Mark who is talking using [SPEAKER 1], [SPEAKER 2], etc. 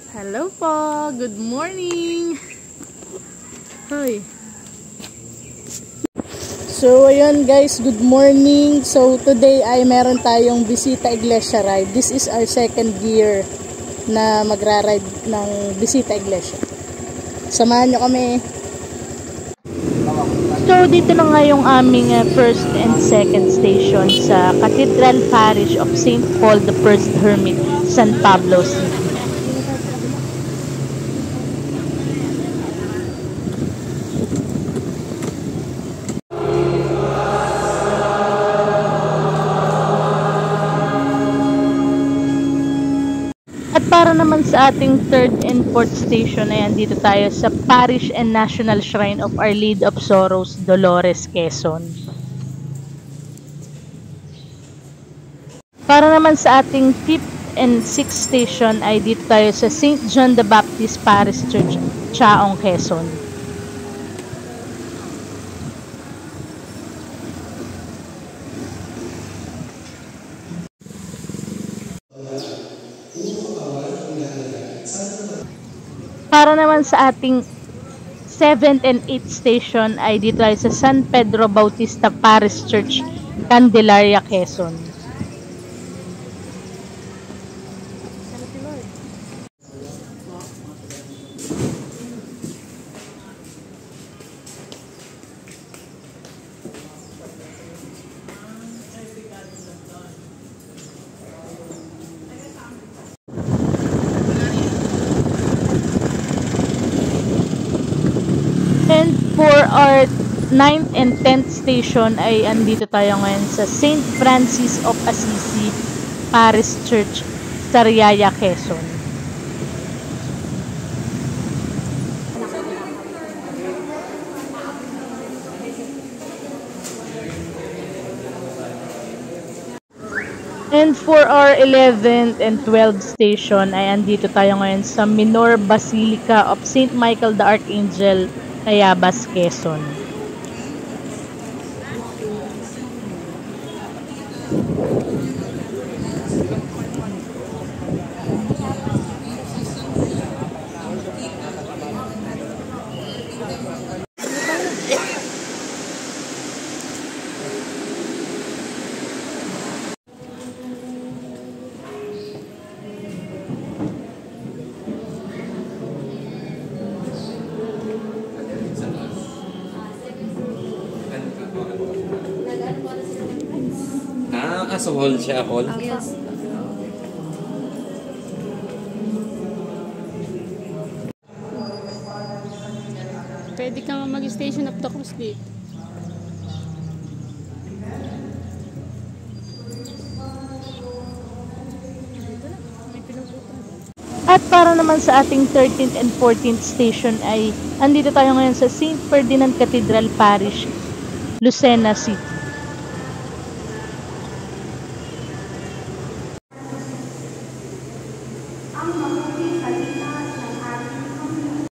[SPEAKER 1] Hello po! Good morning! Hoy! So, ayun guys, good morning. So, today ay meron tayong Bisita Iglesia ride. This is our second year na magra-ride ng Bisita Iglesia. Samahan nyo kami. So, dito na nga yung aming first and second station sa Cathedral Parish of St. Paul the First Hermit, San Pablo City. At para naman sa ating third and fourth station, ayan, dito tayo sa Parish and National Shrine of Our Lady of Sorrows, Dolores, Quezon. Para naman sa ating fifth and sixth station ay dito tayo sa St. John the Baptist Parish Church, Chaong, Quezon. Para naman sa ating 7th and 8th station ay dito tayo sa San Pedro Bautista Parish Church, Candelaria, Quezon. And for our 9th and 10th station ay andito tayo ngayon sa St. Francis of Assisi Parish Church, Sariaya, Quezon. And for our 11th and 12th station ay andito tayo ngayon sa Minor Basilica of St. Michael the Archangel, Tayabas, Quezon.
[SPEAKER 2] So hall siya, hall?
[SPEAKER 3] Yes. Pwede kang mag-station of the cross dito.
[SPEAKER 1] At para naman sa ating 13th and 14th station ay andito tayo ngayon sa St. Ferdinand Cathedral Parish, Lucena City.